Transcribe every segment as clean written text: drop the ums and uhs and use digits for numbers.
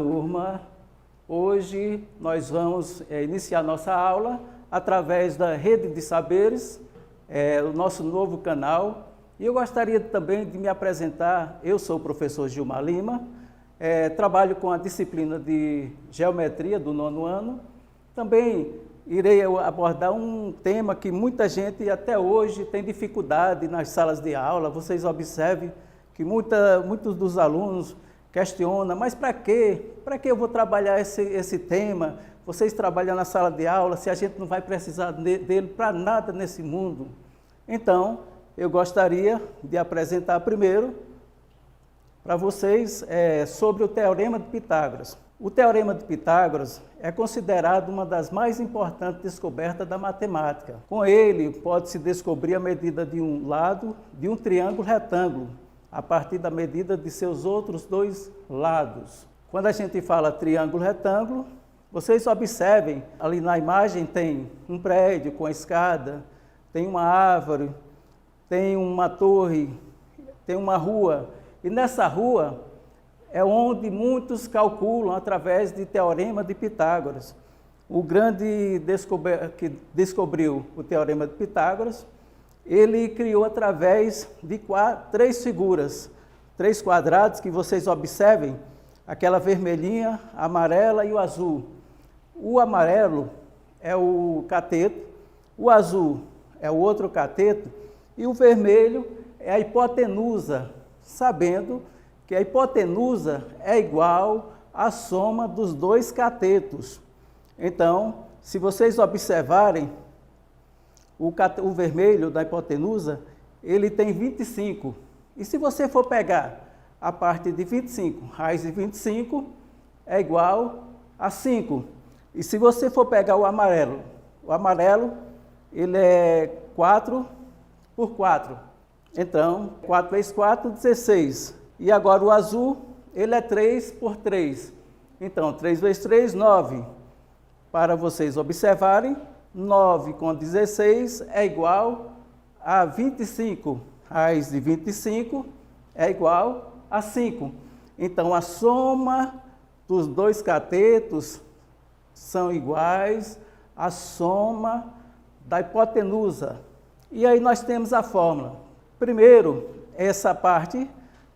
turma! Hoje nós vamos iniciar nossa aula através da Rede de Saberes, o nosso novo canal. E eu gostaria também de me apresentar. Eu sou o professor Gilmar Lima, trabalho com a disciplina de Geometria do 9º ano. Também irei abordar um tema que muita gente até hoje tem dificuldade nas salas de aula. Vocês observem que muitos dos alunos questionam, mas para quê? Para que eu vou trabalhar esse tema? Vocês trabalham na sala de aula, se a gente não vai precisar dele para nada nesse mundo. Então, eu gostaria de apresentar primeiro para vocês sobre o Teorema de Pitágoras. O Teorema de Pitágoras é considerado uma das mais importantes descobertas da matemática. Com ele, pode-se descobrir a medida de um lado de um triângulo retângulo, a partir da medida de seus outros dois lados. Quando a gente fala triângulo retângulo, vocês observem, ali na imagem tem um prédio com a escada, tem uma árvore, tem uma torre, tem uma rua, e nessa rua é onde muitos calculam através de Teorema de Pitágoras. O grande que descobriu o Teorema de Pitágoras, ele criou através de três figuras, três quadrados que vocês observem, aquela vermelhinha, a amarela e o azul. O amarelo é o cateto, o azul é o outro cateto e o vermelho é a hipotenusa, sabendo que a hipotenusa é igual à soma dos dois catetos. Então, se vocês observarem, o vermelho da hipotenusa, ele tem 25. E se você for pegar a parte de 25, raiz de 25 é igual a 5. E se você for pegar o amarelo ele é 4 por 4. Então, 4 vezes 4, 16. E agora o azul, ele é 3 por 3. Então, 3 vezes 3, 9. Para vocês observarem, 9 com 16 é igual a 25. Raiz de 25 é igual a 5. Então, a soma dos dois catetos são iguais à soma da hipotenusa. E aí nós temos a fórmula. Primeiro, essa parte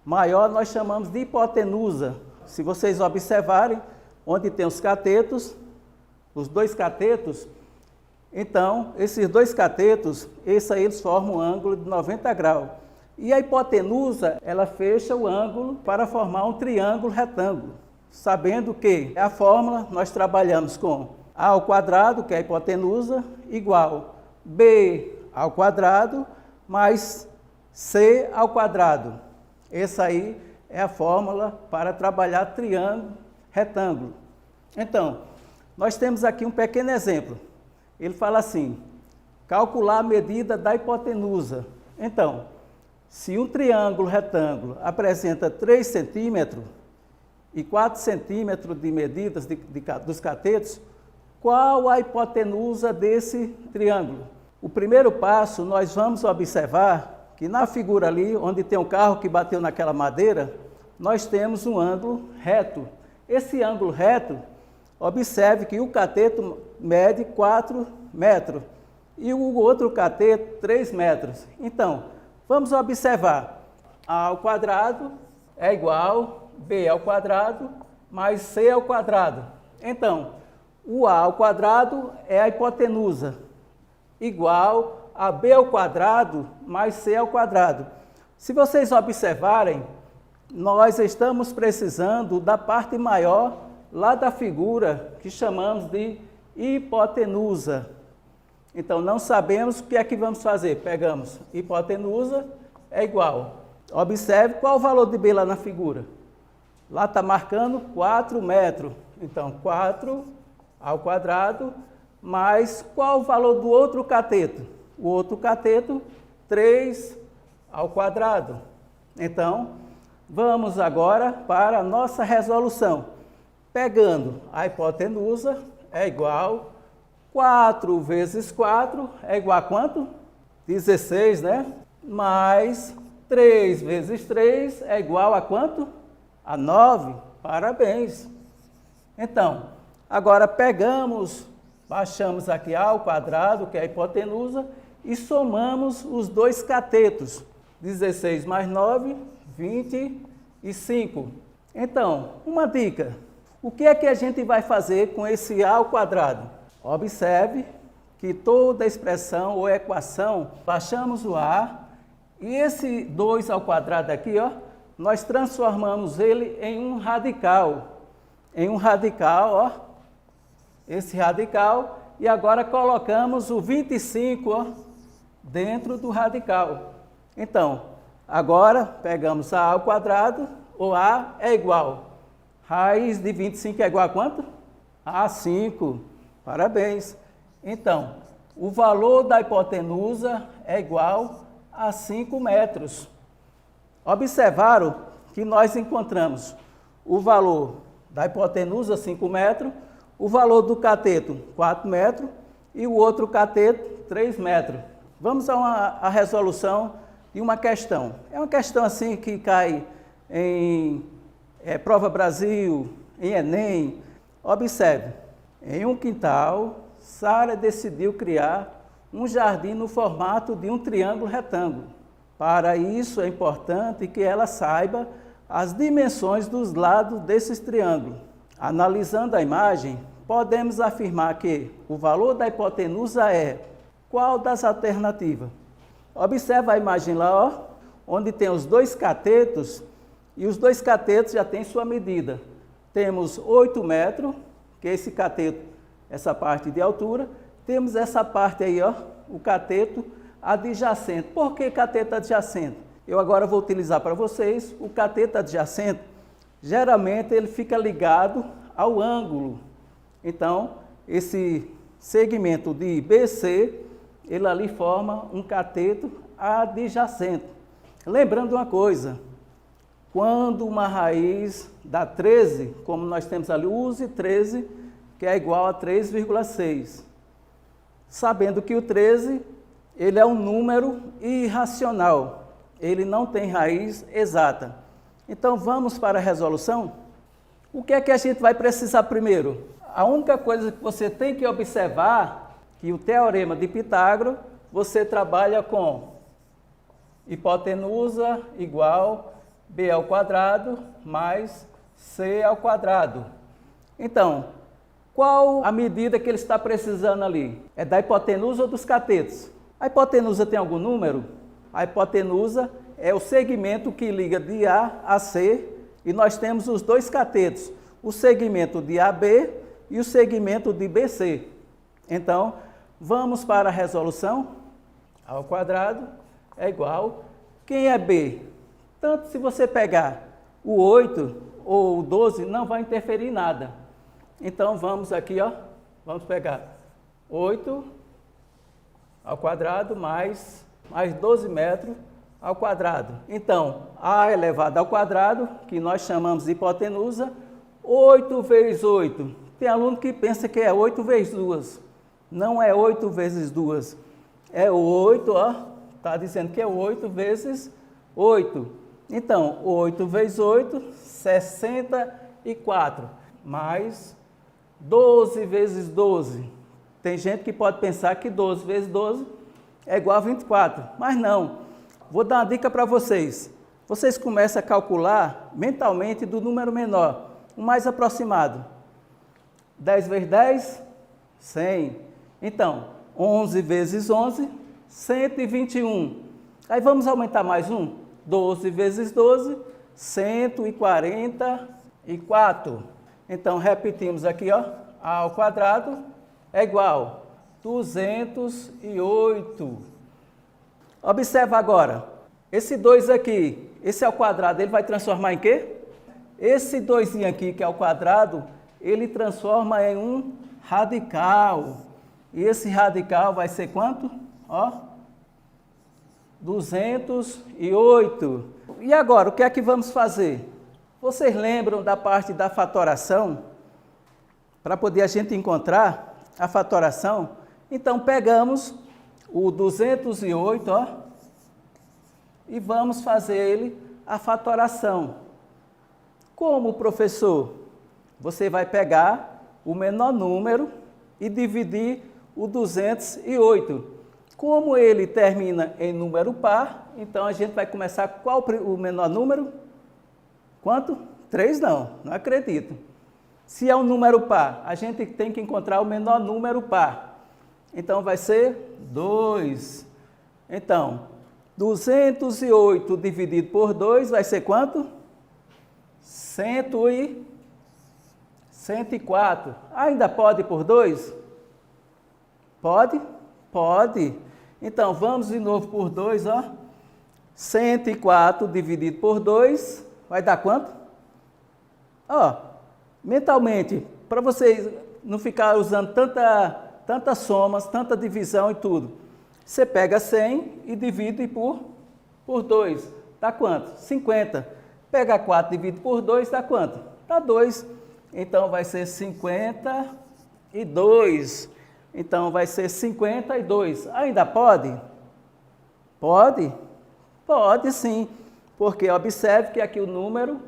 maior nós chamamos de hipotenusa. Se vocês observarem, onde tem os catetos, os dois catetos, então, esses dois catetos, eles formam um ângulo de 90 graus. E a hipotenusa, ela fecha o ângulo para formar um triângulo retângulo. Sabendo que a fórmula, nós trabalhamos com a ao quadrado, que é a hipotenusa, igual b ao quadrado, mais c ao quadrado. Essa aí é a fórmula para trabalhar triângulo retângulo. Então, nós temos aqui um pequeno exemplo. Ele fala assim, calcular a medida da hipotenusa. Então, se um triângulo retângulo apresenta 3 centímetros e 4 centímetros de medidas dos catetos, qual a hipotenusa desse triângulo? O primeiro passo, nós vamos observar que na figura ali, onde tem um carro que bateu naquela madeira, nós temos um ângulo reto. Esse ângulo reto, observe que o cateto mede 4 metros e o outro cateto 3 metros. Então, vamos observar. A ao quadrado é igual b ao quadrado mais c ao quadrado. Então, o a ao quadrado é a hipotenusa, igual a b ao quadrado mais c ao quadrado. Se vocês observarem, nós estamos precisando da parte maior lá da figura que chamamos de hipotenusa. Então, não sabemos o que é que vamos fazer. Pegamos hipotenusa é igual. Observe qual o valor de b lá na figura. Lá está marcando 4 metros. Então, 4 ao quadrado mais qual o valor do outro cateto? O outro cateto, 3 ao quadrado. Então, vamos agora para a nossa resolução. Pegando a hipotenusa, é igual 4 vezes 4 é igual a quanto? 16, né? Mais 3 vezes 3 é igual a quanto? A 9. Parabéns. Então, agora baixamos aqui A ao quadrado, que é a hipotenusa, e somamos os dois catetos. 16 mais 9, 25. Então, uma dica. O que é que a gente vai fazer com esse A ao quadrado? Observe que toda expressão ou equação, baixamos o A, e esse 2 ao quadrado aqui, ó, nós transformamos ele em um radical. Em um radical, ó, esse radical, e agora colocamos o 25, ó, dentro do radical. Então, agora pegamos A ao quadrado, o A é igual. Raiz de 25 é igual a quanto? A 5. Parabéns. Então, o valor da hipotenusa é igual a 5 metros. Observaram que nós encontramos o valor da hipotenusa, 5 metros, o valor do cateto, 4 metros, e o outro cateto, 3 metros. Vamos a resolução de uma questão. É uma questão assim que cai em Prova Brasil, em Enem. Observe, em um quintal, Sara decidiu criar um jardim no formato de um triângulo retângulo. Para isso é importante que ela saiba as dimensões dos lados desses triângulos. Analisando a imagem, podemos afirmar que o valor da hipotenusa é qual das alternativas? Observa a imagem lá, ó, onde tem os dois catetos, e os dois catetos já têm sua medida. Temos 8 metros, que é esse cateto, essa parte de altura. Temos essa parte aí, ó, o cateto adjacente. Por que cateto adjacente? Eu agora vou utilizar para vocês o cateto adjacente. Geralmente ele fica ligado ao ângulo. Então, esse segmento de BC, ele ali forma um cateto adjacente. Lembrando uma coisa, quando uma raiz dá 13, como nós temos ali, use 13, que é igual a 3,6. Sabendo que o 13, ele é um número irracional, ele não tem raiz exata. Então, vamos para a resolução? O que é que a gente vai precisar primeiro? A única coisa que você tem que observar, que o teorema de Pitágoras, você trabalha com hipotenusa igual B ao quadrado mais C ao quadrado. Então, qual a medida que ele está precisando ali? É da hipotenusa ou dos catetos? A hipotenusa tem algum número? A hipotenusa é o segmento que liga de A a C, e nós temos os dois catetos, o segmento de AB e o segmento de BC. Então, vamos para a resolução. A ao quadrado é igual. Quem é B? Tanto se você pegar o 8 ou o 12, não vai interferir em nada. Então, vamos aqui, ó, vamos pegar 8 ao quadrado mais 12 metros ao quadrado. Então, A elevado ao quadrado, que nós chamamos de hipotenusa, 8 vezes 8. Tem aluno que pensa que é 8 vezes 2. Não é 8 vezes 2. É 8, ó, está dizendo que é 8 vezes 8. Então, 8 vezes 8, 64. Mais 12 vezes 12. Tem gente que pode pensar que 12 vezes 12 é igual a 24. Mas não. Vou dar uma dica para vocês. Vocês começam a calcular mentalmente do número menor, o mais aproximado. 10 vezes 10, 100. Então, 11 vezes 11, 121. Aí vamos aumentar mais um. 12 vezes 12, 144. Então, repetimos aqui, ó. A ao quadrado é igual a 208. Observa agora. Esse 2 aqui, esse ao quadrado, ele vai transformar em quê? Esse 2 aqui, que é ao quadrado, ele transforma em um radical. E esse radical vai ser quanto? Ó, 208. E agora, o que é que vamos fazer? Vocês lembram da parte da fatoração? Para poder a gente encontrar a fatoração, então pegamos o 208, ó, e vamos fazer ele a fatoração. Como, professor? você vai pegar o menor número e dividir o 208. Como ele termina em número par, então a gente vai começar qual o menor número? Quanto? 3 não acredito. Se é um número par, a gente tem que encontrar o menor número par. Então vai ser 2. Então, 208 dividido por 2 vai ser quanto? 104. Ainda pode por 2? Pode? Pode. Então, vamos de novo por 2, ó. 104 dividido por 2 vai dar quanto? Ó, mentalmente, para vocês não ficar usando tantas somas, tanta divisão e tudo. Você pega 100 e divide por 2. Dá quanto? 50. Pega 4 e divide por 2, dá quanto? Dá 2. Então, vai ser 52. Então, vai ser 52. Ainda pode? Pode? Pode sim. Porque observe que aqui o número,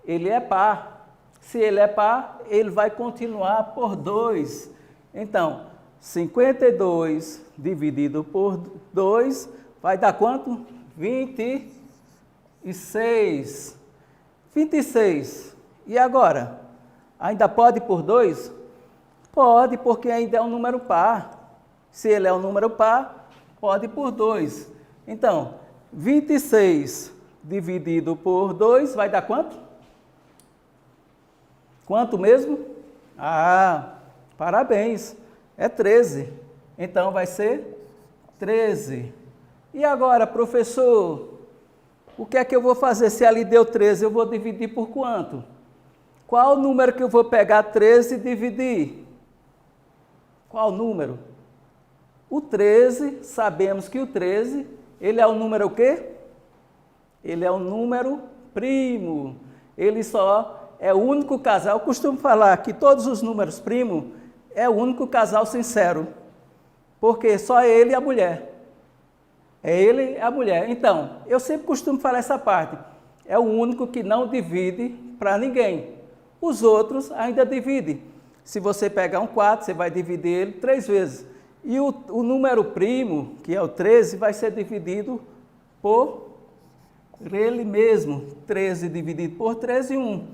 ele é par. Se ele é par, ele vai continuar por 2. Então, 52 dividido por 2 vai dar quanto? 26. 26. E agora? Ainda pode por 2? Pode, porque ainda é um número par. Se ele é um número par, pode por 2. Então, 26 dividido por 2 vai dar quanto? Quanto mesmo? Ah, parabéns. É 13. Então, vai ser 13. E agora, professor, o que é que eu vou fazer? Se ali deu 13, eu vou dividir por quanto? Qual o número que eu vou pegar 13 e dividir? Qual número? O 13, sabemos que o 13, ele é o número o quê? Ele é um número primo. Ele só é o único casal. Eu costumo falar que todos os números primos é o único casal sincero, porque só ele e a mulher. É ele e a mulher. Então, eu sempre costumo falar essa parte. É o único que não divide para ninguém. Os outros ainda dividem. Se você pegar um 4, você vai dividir ele 3 vezes. E o número primo, que é o 13, vai ser dividido por ele mesmo. 13 dividido por 13, 1.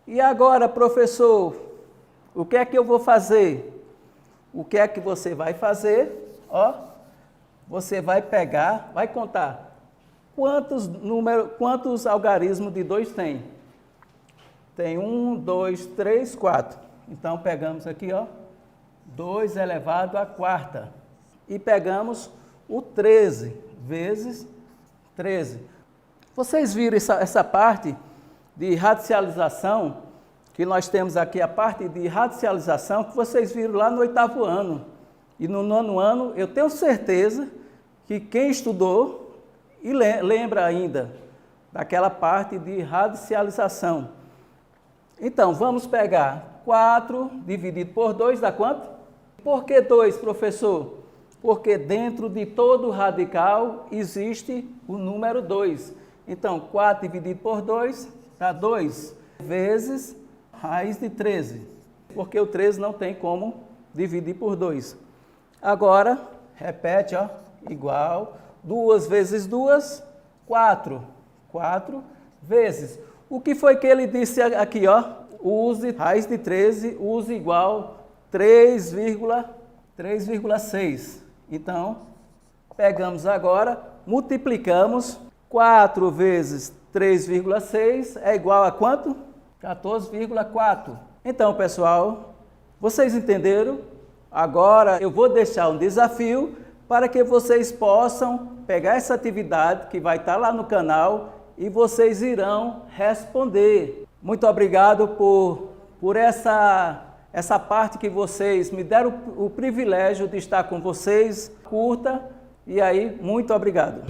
E agora, professor, o que é que eu vou fazer? O que é que você vai fazer? Ó, você vai pegar, vai contar quantos algarismos de 2 tem. Tem 1, 2, 3, 4. Então, pegamos aqui, ó, 2 elevado à quarta. E pegamos o 13 vezes 13. Vocês viram essa parte de radicialização, que nós temos aqui a parte de radicialização, que vocês viram lá no 8º ano. E no 9º ano, eu tenho certeza que quem estudou e lembra ainda daquela parte de radicialização. Então, vamos pegar 4 dividido por 2 dá quanto? Por que 2, professor? Porque dentro de todo radical existe o número 2. Então, 4 dividido por 2 dá 2 vezes raiz de 13. Porque o 13 não tem como dividir por 2. Agora, repete, ó, igual, 2 vezes 2, 4. 4 vezes. O que foi que ele disse aqui, ó? Use raiz de 13, use igual 3,6. Então, pegamos agora, multiplicamos, 4 vezes 3,6 é igual a quanto? 14,4. Então, pessoal, vocês entenderam? Agora eu vou deixar um desafio para que vocês possam pegar essa atividade que vai estar lá no canal e vocês irão responder. Muito obrigado por essa parte que vocês me deram o privilégio de estar com vocês. Curta e aí, muito obrigado.